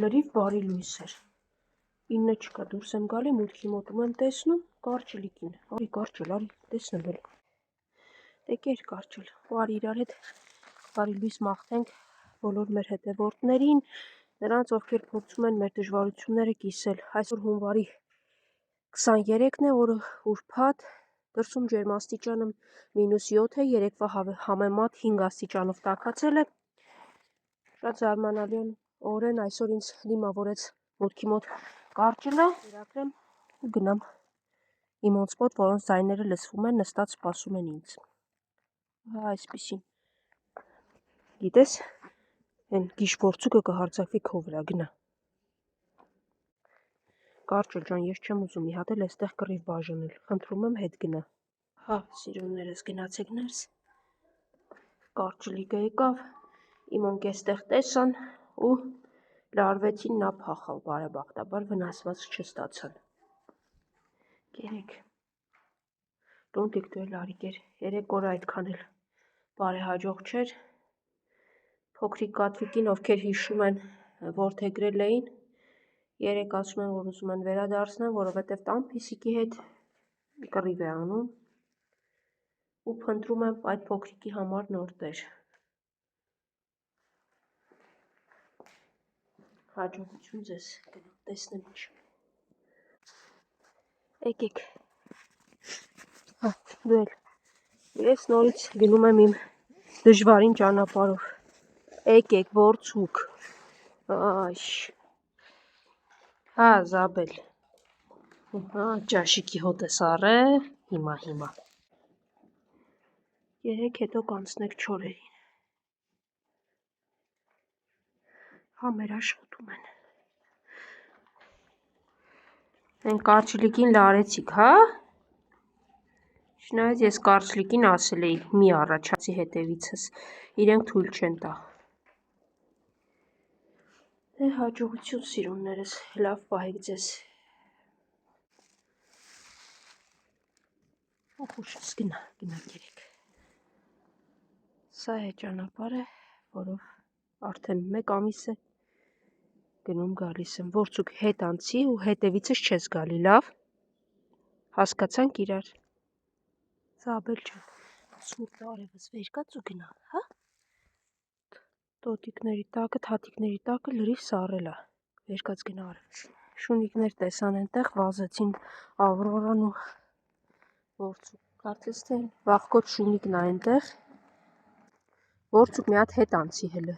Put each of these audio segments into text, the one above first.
լրիվ բարի լույս էր։ 9 չկա, դուրս եմ գալի, մուտքի մոտում եմ տեսնում, կարճլիկին։ Արի կարճել, արի, տեսնեմ էլ։ Դե կեր կարճել, ու արի իրար հետ բարի լույս մաղթենք բոլոր մեր հետևորդներին, նրանց, ովքեր փորձում են մեր դժվարությունները կիսել։ Այսօր հունվարի 23-ն է, օրը ուրբաթ, դրսում ջերմաստիճանը -7 է, երեկվա համեմատ 5 աստիճանով տաքացել է։ Շատ զարմանալի օրեն այսօր ինձ դիմավորեց մուտքի մոտ կարճելը, երակրեմ ու գնամ իմ ոնց-մոտ, որոնց ձայները լսվում են, նստած սպասում են ինձ։ Այսպիսին։ Գիտես, այն գիշ գործուկը կհարձակվի քո վրա, գնա։ Կարճել ջան, ես չեմ ուզում մի հատ էլ այստեղ կռիվ բաժանել, խնդրում եմ հետ գնա։ Հա, սիրուններս, գնացեք ներս։ Կարճլիկը եկավ, իմ ընկ էստեղ տեսան ու լարվեցին, նա փախավ, բարեբախտաբար վնասված չստացան։ Կերեք։ Տունտիկ դու էլ արի կեր, 3 օր այդքան էլ բարեհաջող չէր։ Փոքրիկ կատվիկին, ովքեր հիշում են, որդեգրել էին, 3 ասում են, որ ուզում են վերադարձնեն, որովհետև տան փիսիկի հետ կռիվ է անում ու փնտրում եմ այդ փոքրիկի համար նոր տեր։ Հաջողություն ձեզ, գնամ տեսնեմ ինչ։ Եկեք։ Հա, դու էլ։ Ես նորից գնում եմ իմ դժվարին ճանապարհով։ Եկեք, ворցուկ։ Այշ։ Հա, Զաբել։ Հա, ճաշիկի հոտ ես առել, հիմա։ Երեք հետո կանցնեք չորերին։ Հա, մեր աշխատում են։ Են կարճլիկին լարեցիք, հա։ Չնայած ես կարճլիկին ասել էի, մի առաջացի հետևիցս, իրենք թույլ չեն տա։ Դե հաջողություն սիրուններս, լավ պահեք ձեզ։ Ուխուշս, գնա կերեք։ Սա է ճանապարհը, որով արդեն 1 ամիս է գնում գալիս եմ, ворցուկ հետ անցի ու հետևիցս չես գալի, լավ։ Հասկացանք իրար։ Զաբել ջան, սուրտ արևս վեր կաց ու գնա, հա։ Տոտիկների տակը, թաթիկների տակը լրիվ սառել է, վեր կաց գնա արևս։ Շունիկներ տեսան այնտեղ, վազեցին Ավրորան ու ворցուկ, կարծես թե վախկոտ շունիկն է այնտեղ։ Ворցուկ մի հատ հետ անցի հələ։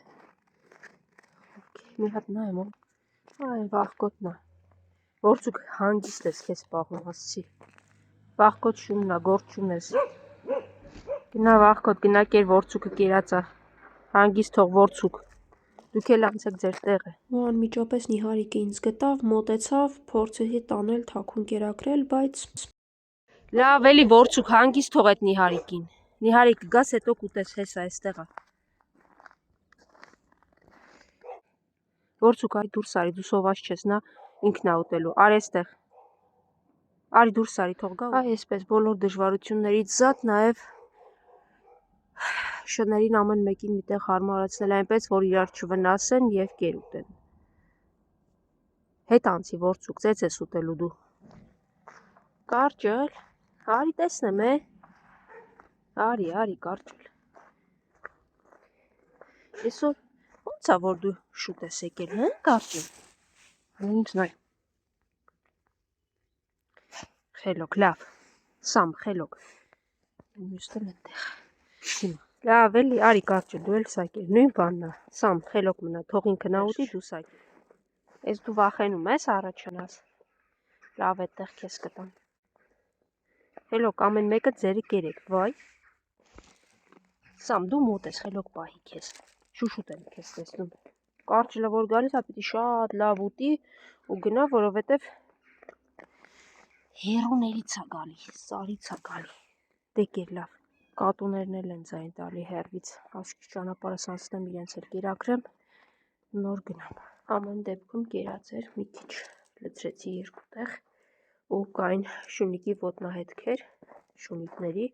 Մի հատ նայեմ, այն վախկոտն է։ Ворցուկ հանգիստ ես քեզ պահում, ասցի։ Վախկոտ շունն է, գործ չունես։ Գնա վախկոտ, գնա կեր, ворցուկը կերած է։ Հանգիստ թող ворցուկ։ Դուք էլ անցեք ձեր տեղը։ Ու անմիջապես Նիհարիկը ինձ գտավ, մոտեցավ, փորձեցի տանել, թաքուն կերակրել, բայց լավ էլի ворցուկ, հանգիստ թող այդ Նիհարիկին։ Նիհարիկ գաս հետո կուտես, հեսա այստեղ է։ Ворցուկ, արի դուրս արի, դու սոված չես, նա ինքն է ուտելու, արի այստեղ։ Արի դուրս արի, թող գա։ Այ այսպես բոլոր դժվարություններից զատ նաև շներին ամեն մեկին միտեղ հարմարացնել այնպես, որ իրար չվնասեն եւ կեր ուտեն։ Հետ անցի ворցուկ, ծեծ ես ուտելու դու։ Կարճել, արի տեսնեմ, Արի կարճել։ Այսօր ո՞նց է որ դու շուտ ես եկել, հա, կարճել։ Ինձ նայ։ Խելոք, լավ։ Սամ, խելոք։ Մյուսն այնտեղ։ Հիմա։ Լավ էլի, արի կարճել, դու էլ սակել, նույն բանն է, Սամ, խելոք մնա, թող ինքը նա ուտի, դու սակել։ Ես դու վախենում ես առաջանաս, լավ այդտեղ քեզ կտամ։ Խելոք, ամեն մեկը ձերը կերեք, վայ։ Սամ, դու մոտ ես, խելոք պահի քեզ, շուշուտ եմ քեզ տեսնում։ Կարճելը որ գալիս է, պիտի շատ լավ ուտի ու գնա, որովհետև հեռուներից է գալի, սարից է գալի։ Դե կեր լավ։ Կատուներն էլ են ձայն տալի հեռվից, ասկի ճանապարհս անցնեմ իրենց էլ կերակրեմ, նոր գնամ։ Ամեն դեպքում կերած էր, մի քիչ լցրեցի 2 տեղ ու կային շունիկի ոտնահետքեր, շունիկների,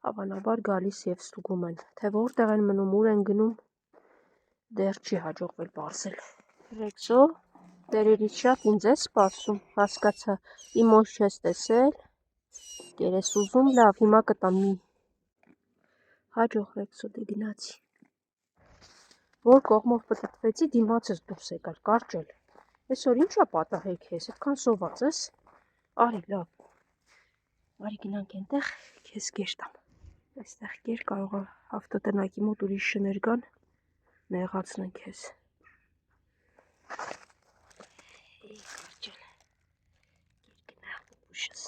հավանաբար գալիս եւ ստուգում են, թե որտեղ են մնում, ուր են գնում, դեռ չի հաջողվել պարզել։ Ռեքսո, տերերից շատ ինձ է սպասում, հասկացա, իմ ոչ չես տեսել, կերես ուզում, լավ, հիմա կտամ մի։ Հաջող Ռեքսո, դե գնացի։ Որ կողմով պտտվեցի, դիմացս դուրս եկար, կարճել։ Այսօր ինչա պատահեք ես, այդքան սոված ես։ Արի, լավ։ Արի գնանք այնտեղ, քեզ կեր տամ։ Այստեղ կեր կարող է ավտոտնակի մոտ ուրիշ շներ գան, նեղացնեն քեզ։ Կարճել։ Կեր գնա, ուշս։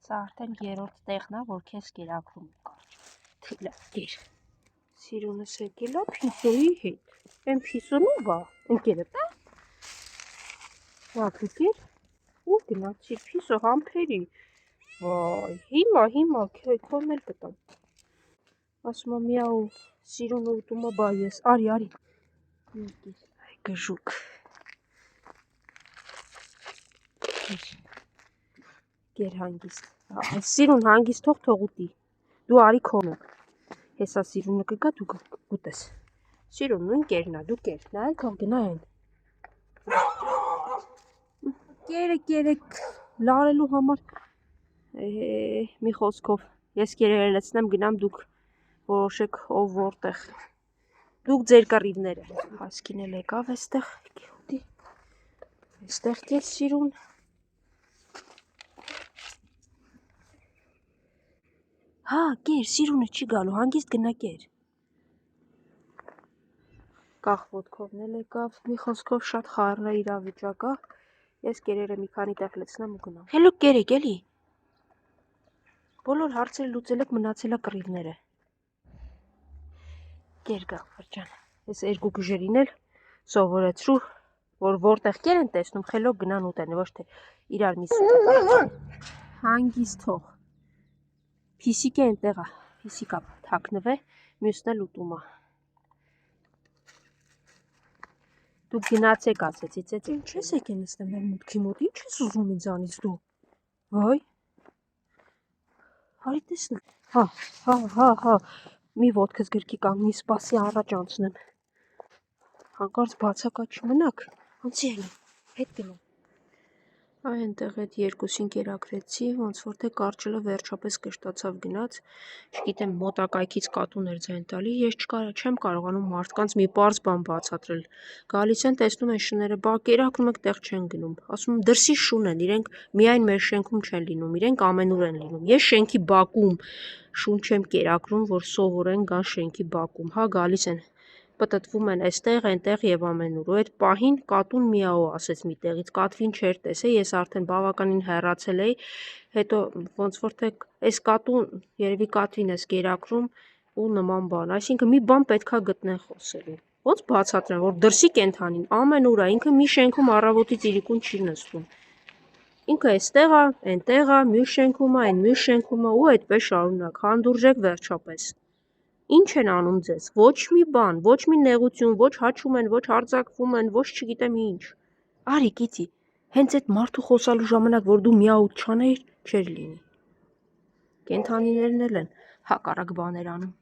Սա արդեն երրորդ տեղն է, որ քեզ կերակրում եմ կարճել։ Թե լավ, կեր։ Սիրունս եկել է Փիսոյի հետ։ Էն Փիսոն ով է, ընկերդ է։ Լավ, կեր։ Ուր գնացիր Փիսո համբերի։ Վայ, հիմա քոն էլ կտամ։ Ասում եմ միա ու Սիրունը ուտում է բա ես, արի։ Այ գժուկ։ Կեր հանգիստ։ Սիրուն հանգիստ թող ուտի։ Դու արի քոնը։ Հեսա Սիրունը կգա դու կուտես։ Սիրուն նույն կերնա, դու կեր, նայել թող գնա են։ Կերը լարելու համար մի խոսքով ես կերելեցնեմ գնամ դուք որոշեք ով որտեղ։ Դուք ձեր կռիվները։ Հասկին էլ եկավ այստեղ, ուտի։ Այստեղ կեր Սիրուն։ Հա, կեր, Սիրունը չի գալու, հանգիստ գնա կեր։ Կախ ոտքովն էլ եկավ, մի խոսքով շատ խառն է իրավիճակը, ես կերերը մի քանի տեղ լցնեմ ու գնամ։ Հելո կերեք էլի։ Բոլոր հարցերը լուծել եք, մնացել է կռիվները։ Կեր գա, Ֆրջան, ես երկու գժերին էլ սովորեցրու, որ որտեղ կեր են տեսնում, խելոք գնան ուտեն, ոչ թե իրար մի հանգիստ թող։ Փիսիկ է այնտեղ է, փիսիկա թաքնվե, մյուսն էլ ուտում է։ Դուք գնացեք ասեցի, ծեծ ինչ ես եկեն նստեմ մեր մուտքի մոտ, ինչ ես ուզում ինձանից դու։ Վայ։ Հարի տեսնեմ։ Հա, մի ոտքս գրքի կանգնի սպասի առաջ անցնեմ։ Հանկարծ բացակա չմնաք, անցի ելեմ, հետ գնամ։ Այ այնտեղ այդ երկուսին կերակրեցի, ոնց որ թե կարճելը վերջապես կշտացավ գնաց, չգիտեմ մոտակայքից կատուն էր ձայն տալի, ես չեմ կարողանում մարդկանց մի պարզ բան բացատրել, գալիս են տեսնում են շները, բա կերակրում եք տեղ չեն գնում, ասում եմ դրսի շուն են, իրենք միայն մեր շենքում չեն լինում, իրենք ամենուր են լինում, ես շենքի բակում շուն չեմ կերակրում, որ սովորեն գան շենքի բակում, հա գալիս են պտտվում են այստեղ, այնտեղ եւ ամենուր։ Ու այդ պահին կատուն միաո ասեց մի տեղից, կատվին չէր տեսե, ես արդեն բավականին հեռացել էի, հետո ոնց որ թե այս կատուն երևի կատվին ես կերակրում ու նման բան, այսինքն մի բան պետքա գտնեն խոսելու։ Ոնց բացատրեմ, որ դրսի կենթանին ամենուր է, ինքը մի շենքում առավոտից իրիկուն չի նստում։ Ինքը այստեղ է, այնտեղ է, մյուս շենքում է, այն մյուս շենքում է ու այդպես շարունակ, հանդուրժեք վերջապես։ Ինչ են անում ձեզ, ոչ մի բան, ոչ մի նեղություն, ոչ հաչում են, ոչ հարձակվում են, ոչ չգիտեմ ինչ։ Արի կիցի, հենց այդ մարդու խոսալու ժամանակ, որ դու միաուտ չանեիր, չէր լինի։ Կենթանիներն էլ են հակառակ բաներ անում։